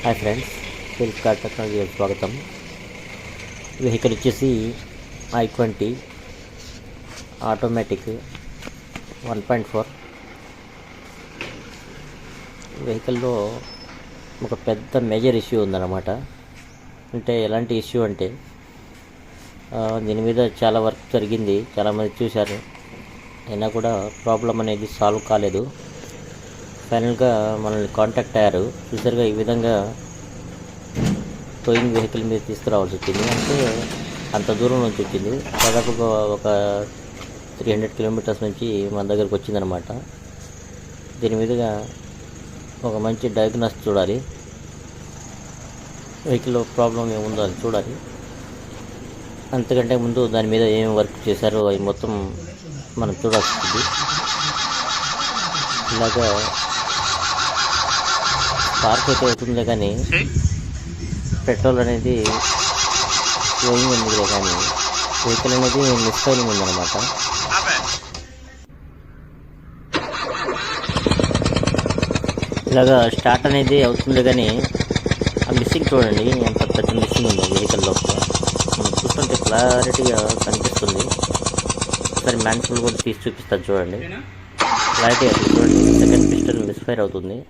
Hi friends, self car technology స్వాగతం. Vehicle వచ్చేసి i20 automatic 1.4. వెహికల్లో ఒక పెద్ద మేజర్ ఇష్యూ ఉందన్నమాట. అంటే ఎలాంటి ఇష్యూ అంటే దీని మీద చాలా వర్క్ జరిగింది, చాలామంది చూశారు, అయినా కూడా ప్రాబ్లం అనేది సాల్వ్ కాలేదు. ఫైనల్గా మనల్ని కాంటాక్ట్ అయ్యారు. చూసారుగా, ఈ విధంగా టోయింగ్ వెహికల్ మీద తీసుకురావాల్సి వచ్చింది. అంటే అంత దూరం నుంచి వచ్చింది, దాదాపుగా ఒక 300 కిలోమీటర్స్ నుంచి మన దగ్గరకు వచ్చిందనమాట. దీని మీదుగా ఒక మంచి డయాగ్నోస్ చూడాలి, వెహికల్లో ప్రాబ్లం ఏముందో అది చూడాలి. అంతకంటే ముందు దాని మీద ఏం వర్క్ చేశారో అవి మొత్తం మనం చూడాల్సి ఉంటుంది. ఇలాగా పార్క్ అయితే అవుతుందే కానీ పెట్రోల్ అనేది ఫ్లోయింగ్ ఉందిలే, కానీ వెహికల్ అనేది మిస్ఫైరింగ్ ఉందన్నమాట. ఇలాగా స్టార్ట్ అనేది అవుతుంది కానీ ఆ మిస్సింగ్ చూడండి, ఎంత పెద్ద మిస్సింగ్ ఉందో వెహికల్లో. మనం చూస్తుంటే క్లారిటీగా కనిపిస్తుంది. ఒకసారి మ్యాన్ఫుల్ కూడా తీసి చూపిస్తాను చూడండి, క్లారిటీ అది చూడండి. సెకండ్ పిస్టన్ మిస్ఫైర్ అవుతుంది.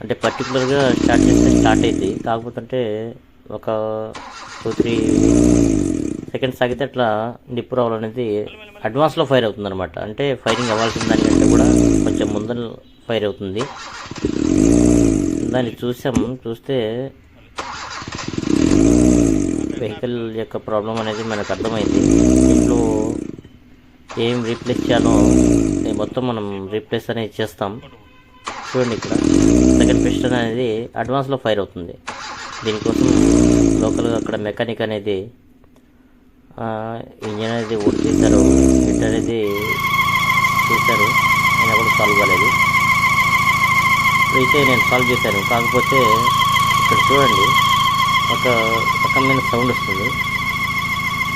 అంటే పర్టికులర్గా స్టార్ట్ చేస్తే స్టార్ట్ అయింది, కాకపోతే ఒక 2-3 సెకండ్స్ ఆగితే అట్లా నిప్పు రావడం అనేది అడ్వాన్స్లో ఫైర్ అవుతుంది అనమాట. అంటే ఫైరింగ్ అవ్వాల్సిన దానికంటే కూడా కొంచెం ముందర ఫైర్ అవుతుంది. దాన్ని చూస్తే వెహికల్ యొక్క ప్రాబ్లం అనేది మనకు అర్థమైంది. దీంట్లో ఏం రీప్లేస్ చేయాలో మొత్తం మనం రీప్లేస్ అనేది చేస్తాం. చూడండి, ఇక్కడ సెకండ్ పిస్టన్ అనేది అడ్వాన్స్లో ఫైర్ అవుతుంది. దీనికోసం లోకల్గా అక్కడ మెకానిక్ అనేది ఇంజన్ అనేది ఓట్ చేశారు, హిట్ అనేది చూశారు, అయినా కూడా సాల్వ్ కాలేదు. అయితే నేను సాల్వ్ చేశాను, కాకపోతే ఇక్కడ చూడండి ఒక రకమైన సౌండ్ వస్తుంది.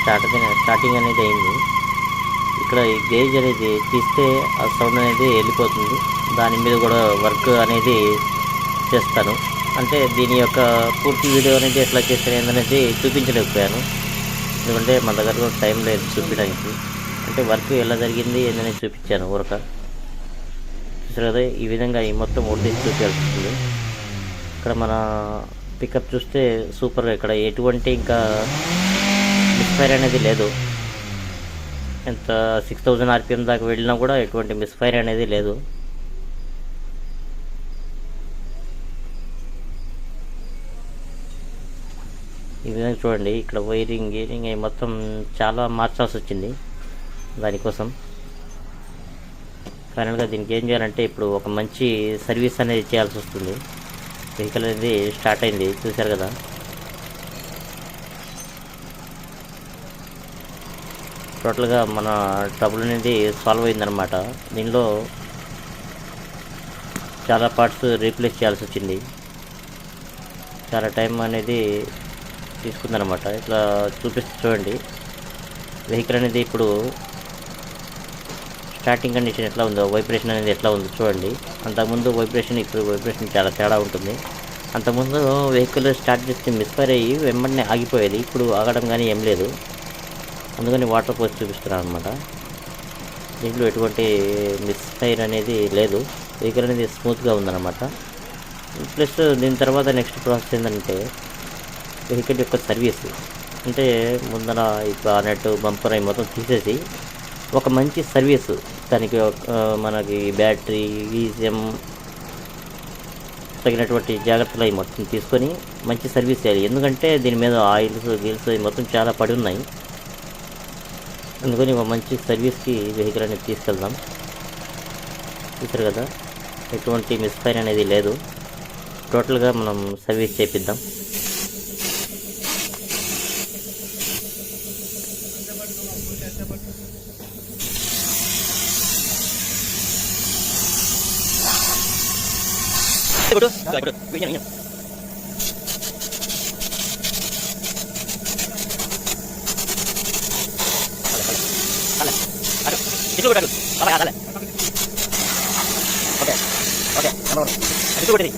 స్టార్టింగ్ అనేది అయింది. ఇక్కడ ఈ గేజ్ అనేది తీస్తే ఆ సౌండ్ అనేది వెళ్ళిపోతుంది. దాని మీద కూడా వర్క్ అనేది చేస్తాను. అంటే దీని యొక్క పూర్తి వీడియో అనేది ఎట్లా చేస్తాను అనేది చూపించలేకపోయాను, ఎందుకంటే మన దగ్గర కూడా టైం లేదు చూపించడానికి. అంటే వర్క్ ఎలా జరిగింది ఏందనేది చూపించాను ఊరక. చూసారు కదా, ఈ విధంగా ఈ మొత్తం ఓల్టేజ్ చూపించాల్సి ఉంటుంది. ఇక్కడ మన పికప్ చూస్తే సూపర్గా, ఇక్కడ ఎటువంటి ఇంకా మిస్ఫైర్ అనేది లేదు. ఎంత 6000 RPM దాకా వెళ్ళినా కూడా ఎటువంటి మిస్ఫైర్ అనేది లేదు. ఈ విధంగా చూడండి, ఇక్కడ వైరింగ్ గీరింగ్ మొత్తం చాలా మార్చాల్సి వచ్చింది దానికోసం. ఫైనల్గా దీనికి ఏం చేయాలంటే ఇప్పుడు ఒక మంచి సర్వీస్ అనేది చేయాల్సి వస్తుంది. వెహికల్ అనేది స్టార్ట్ అయింది, చూశారు కదా. టోటల్గా మన ట్రబుల్ అనేది సాల్వ్ అయిందనమాట. దీనిలో చాలా పార్ట్స్ రీప్లేస్ చేయాల్సి వచ్చింది, చాలా టైం అనేది తీసుకుందనమాట. ఇట్లా చూపిస్తూ చూడండి, వెహికల్ అనేది ఇప్పుడు స్టార్టింగ్ కండిషన్ ఎట్లా ఉందో, వైబ్రేషన్ అనేది ఎట్లా ఉందో చూడండి. అంతకుముందు వైబ్రేషన్, ఇప్పుడు వైబ్రేషన్ చాలా తేడా ఉంటుంది. అంతకుముందు వెహికల్ స్టార్ట్ చేస్తే మిస్ఫైర్ అయ్యి వెంబడినే ఆగిపోయేది, ఇప్పుడు ఆగడం కానీ ఏం లేదు. అందుకని వాటర్ పోసి చూపిస్తున్నాను అనమాట. దీంట్లో ఎటువంటి మిస్ఫైర్ అనేది లేదు, వెహికల్ అనేది స్మూత్గా ఉందన్నమాట. ప్లస్ దీని తర్వాత నెక్స్ట్ ప్రాసెస్ ఏంటంటే వెహికల్ యొక్క సర్వీస్. అంటే ముందర ఈ బానెట్ బంపర్ అవి మొత్తం తీసేసి ఒక మంచి సర్వీస్ దానికి మనకి బ్యాటరీ ఈజిఎం తగినటువంటి జాగ్రత్తలు అవి మొత్తం తీసుకొని మంచి సర్వీస్ చేయాలి. ఎందుకంటే దీని మీద ఆయిల్స్ గీల్స్ మొత్తం చాలా పడి ఉన్నాయి. అందుకని ఒక మంచి సర్వీస్కి వెహికల్ అనేది తీసుకెళ్దాం. చూసారు కదా, ఎటువంటి మిస్ఫైర్ అనేది లేదు. టోటల్గా మనం సర్వీస్ చేపిద్దాం. ఓకే ఓకే, అది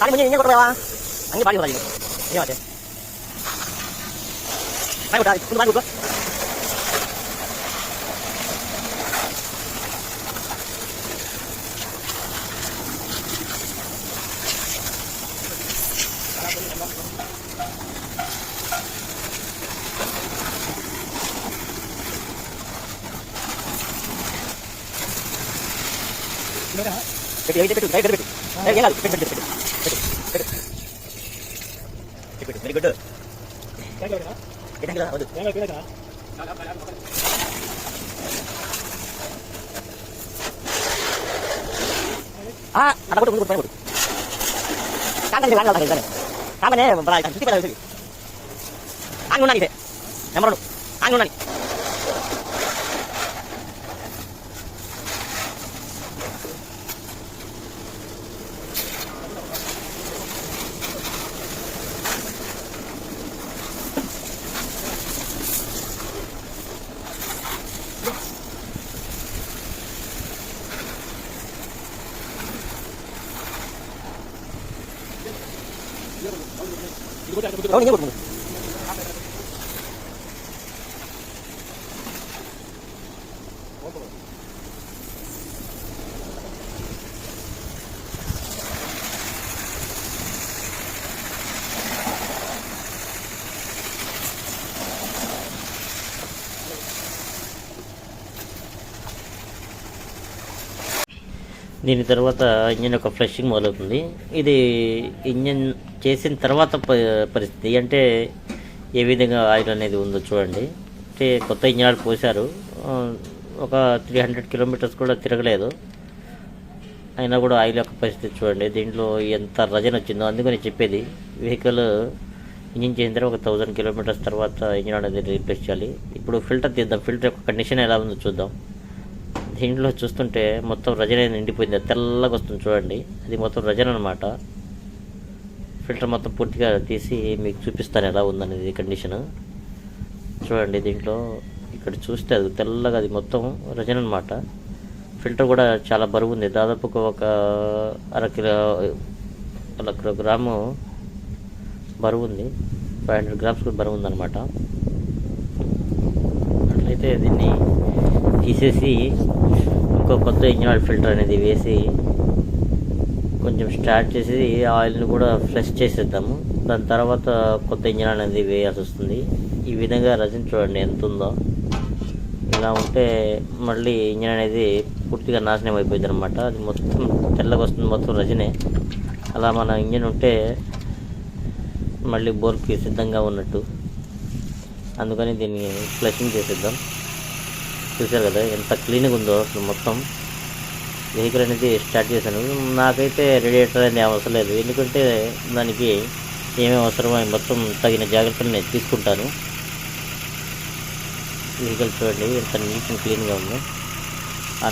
아니 뭐냐 이거 그러야 안게 많이 돌아지고 이거 맞지 아이고 나 이거 많이 볼까 여기 పెట్టు ఏం కాదు పెట్టు వెరీ గుడ్ కిటకిలా వద్దు అలా కొట్టు ముందు కొట్టు కాంగని వాడాలి కదా కామనే బరా చుట్టి పడ వెసి ఆంగు ఉన్నాని నెంబర్ 1 ఆంగు ఉన్నాని ini nyebut దీని తర్వాత ఇంజిన్ యొక్క ఫ్లషింగ్ మొదలవుతుంది. ఇది ఇంజిన్ చేసిన తర్వాత పరిస్థితి అంటే ఏ విధంగా ఆయిల్ అనేది ఉందో చూడండి. అంటే కొత్త ఇంజిన్ ఆయిల్ పోశారు, ఒక 300 కిలోమీటర్స్ కూడా తిరగలేదు, అయినా కూడా ఆయిల్ యొక్క పరిస్థితి చూడండి. దీంట్లో ఎంత రజన్ వచ్చిందో. అందుకని చెప్పేది వెహికల్ ఇంజిన్ చేసిన తర్వాత ఒక 1000 కిలోమీటర్స్ తర్వాత ఇంజిన్ అనేది రీప్లేస్ చేయాలి. ఇప్పుడు ఫిల్టర్ తీద్దాం, ఫిల్టర్ యొక్క కండిషన్ ఎలా ఉందో చూద్దాం. దీంట్లో చూస్తుంటే మొత్తం రజన నిండిపోయింది, తెల్లగా వస్తుంది చూడండి. అది మొత్తం రజన అనమాట. ఫిల్టర్ మొత్తం పూర్తిగా తీసి మీకు చూపిస్తాను ఎలా ఉందనేది కండిషన్ చూడండి. దీంట్లో ఇక్కడ చూస్తే అది తెల్లగా, అది మొత్తం రజన అనమాట. ఫిల్టర్ కూడా చాలా బరువు ఉంది, దాదాపు ఒక 1 కిలోగ్రాము బరువు ఉంది, 500 గ్రామ్స్ కూడా బరువు ఉందన్నమాట. అట్లయితే దీన్ని తీసేసి ఇంకో కొత్త ఇంజిన్ ఆయిల్ ఫిల్టర్ అనేది వేసి కొంచెం స్టార్ట్ చేసి ఆయిల్ని కూడా ఫ్రెష్ చేసేద్దాము. దాని తర్వాత కొత్త ఇంజిన్ అనేది వేయాల్సి వస్తుంది. ఈ విధంగా రజన్ చూడండి ఎంత ఉందో. ఇలా ఉంటే మళ్ళీ ఇంజిన్ అనేది పూర్తిగా నాశనం అయిపోయింది అనమాట. అది మొత్తం తెల్లగా వస్తుంది, మొత్తం రజనే. అలా మన ఇంజిన్ ఉంటే మళ్ళీ బోర్కి సిద్ధంగా ఉన్నట్టు. అందుకని దీన్ని ఫ్లషింగ్ చేసేద్దాం. చూసారు కదా ఎంత క్లీన్గా ఉందో అసలు. మొత్తం వెహికల్ అనేది స్టార్ట్ చేశాను. నాకైతే రేడియేటర్ అనేది అవసరం లేదు, ఎందుకంటే దానికి ఏమేమి అవసరమో మొత్తం తగిన జాగ్రత్తలు నేను తీసుకుంటాను. వెహికల్ చూడండి ఎంత నీట్ అండ్ క్లీన్గా ఉందో. ఆ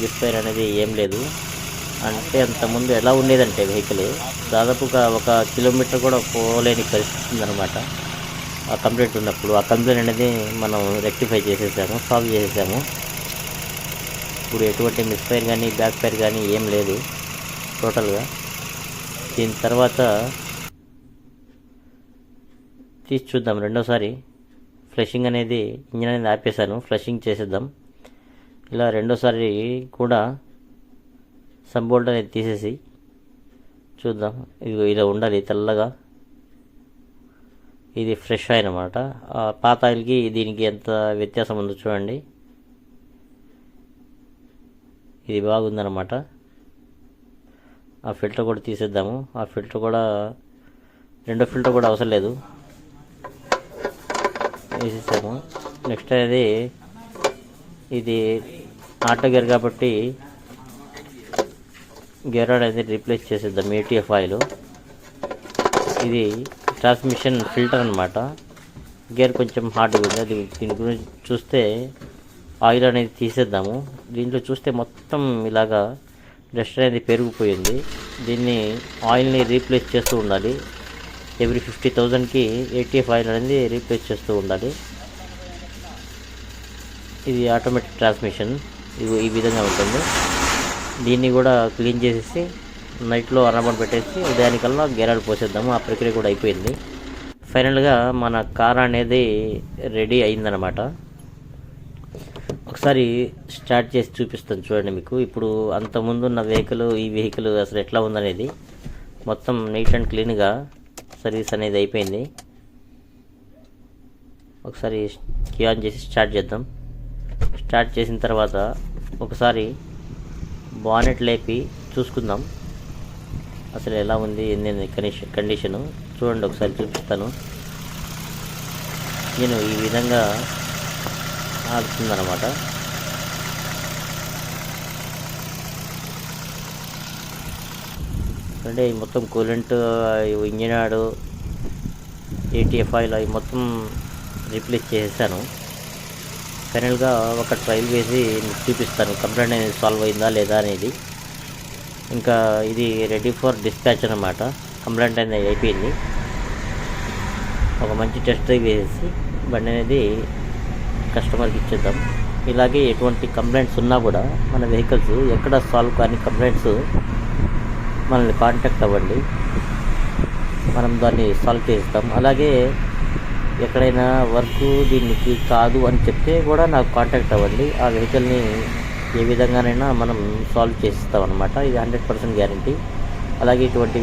గిస్పైర్ అనేది ఏం లేదు. అంటే అంతకుముందు ఎలా ఉండేదంటే వెహికల్ దాదాపుగా 1 కిలోమీటర్ కూడా పోలేని పరిస్థితి ఉందన్నమాట. ఆ కంప్లైంట్ ఉన్నప్పుడు ఆ కంప్లైంట్ అనేది మనం రెక్టిఫై చేసేసాము, సాల్వ్ చేసేసాము. ఇప్పుడు ఎటువంటి మిస్ఫైర్ కానీ బ్యాక్ ఫైర్ కానీ ఏం లేదు టోటల్గా. దీని తర్వాత తీసి చూద్దాం. రెండోసారి ఫ్లషింగ్ అనేది ఇంజిన్ అనేది ఆపేసాను, ఫ్లషింగ్ చేసేద్దాం. ఇలా రెండోసారి కూడా సబ్బోల్ట్ అనేది తీసేసి చూద్దాం. ఇది ఇలా ఉండాలి తెల్లగా. ఇది ఫ్రెష్ ఆయిల్ అన్నమాట. పాత ఆయిల్కి దీనికి ఎంత వ్యత్యాసం ఉందో చూడండి. ఇది బాగుందన్నమాట. ఆ ఫిల్టర్ కూడా తీసేద్దాము. ఆ ఫిల్టర్ కూడా రెండో ఫిల్టర్ కూడా అవసరం లేదు, వేసేసాము. నెక్స్ట్ అనేది ఇది ఆటో గేర్ కాబట్టి గేర్ అనేది రీప్లేస్ చేసేద్దాం. ATF ఆయిల్, ఇది ట్రాన్స్మిషన్ ఫిల్టర్ అనమాట. గేర్ కొంచెం హార్డ్గా ఉంది, అది దీని గురించి చూస్తే ఆయిల్ అనేది తీసేద్దాము. దీంట్లో చూస్తే మొత్తం ఇలాగా డస్ట్ అనేది పెరిగిపోయింది. దీన్ని ఆయిల్ని రీప్లేస్ చేస్తూ ఉండాలి. ఎవ్రీ 50,000కి ATF ఆయిల్ అనేది రీప్లేస్ చేస్తూ ఉండాలి. ఇది ఆటోమేటిక్ ట్రాన్స్మిషన్, ఇది ఈ విధంగా ఉంటుంది. దీన్ని కూడా క్లీన్ చేసేసి నైట్లో అరబడి పెట్టేసి ఉదయానికల్లా గేరాలు పోసేద్దాము. ఆ ప్రక్రియ కూడా అయిపోయింది. ఫైనల్గా మన కార్ అనేది రెడీ అయిందనమాట. ఒకసారి స్టార్ట్ చేసి చూపిస్తాను చూడండి మీకు. ఇప్పుడు అంతకుముందు ఉన్న వెహికల్, ఈ వెహికల్ అసలు ఎట్లా ఉందనేది మొత్తం నీట్ అండ్ క్లీన్గా సర్వీస్ అనేది అయిపోయింది. ఒకసారి కీ ఆన్ చేసి స్టార్ట్ చేద్దాం. స్టార్ట్ చేసిన తర్వాత ఒకసారి బానెట్ లేపి చూసుకుందాం అసలు ఎలా ఉంది ఏంది కండిషను. చూడండి, ఒకసారి చూపిస్తాను. నేను ఈ విధంగా ఆడుతుందన్నమాట. అంటే మొత్తం coolant, engine oil, ATF oil అవి మొత్తం రీప్లేస్ చేసేసాను. ఫైనల్గా ఒక ట్రయల్ వేసి చూపిస్తాను కంప్లైంట్ అనేది సాల్వ్ అయిందా లేదా అనేది. ఇంకా ఇది రెడీ ఫర్ డిస్పాచ్ అన్నమాట. కంప్లైంట్ అనేది అయిపోయింది. ఒక మంచి టెస్ట్ డ్రైవ్ వేసి బండి అనేది కస్టమర్కి ఇచ్చేద్దాం. ఇలాగే ఎటువంటి కంప్లైంట్స్ ఉన్నా కూడా మన వెహికల్స్ ఎక్కడ సాల్వ్ కాని కంప్లైంట్స్ మనల్ని కాంటాక్ట్ అవ్వండి, మనం దాన్ని సాల్వ్ చేస్తాం. అలాగే ఎక్కడైనా వర్క్ దీనికి కాదు అని చెప్తే కూడా నాకు కాంటాక్ట్ అవ్వండి. ఆ వెహికల్ని ఏ విధంగానైనా మనం సాల్వ్ చేస్తాం అన్నమాట. ఇది 100% గ్యారంటీ. అలాగే ఇటువంటి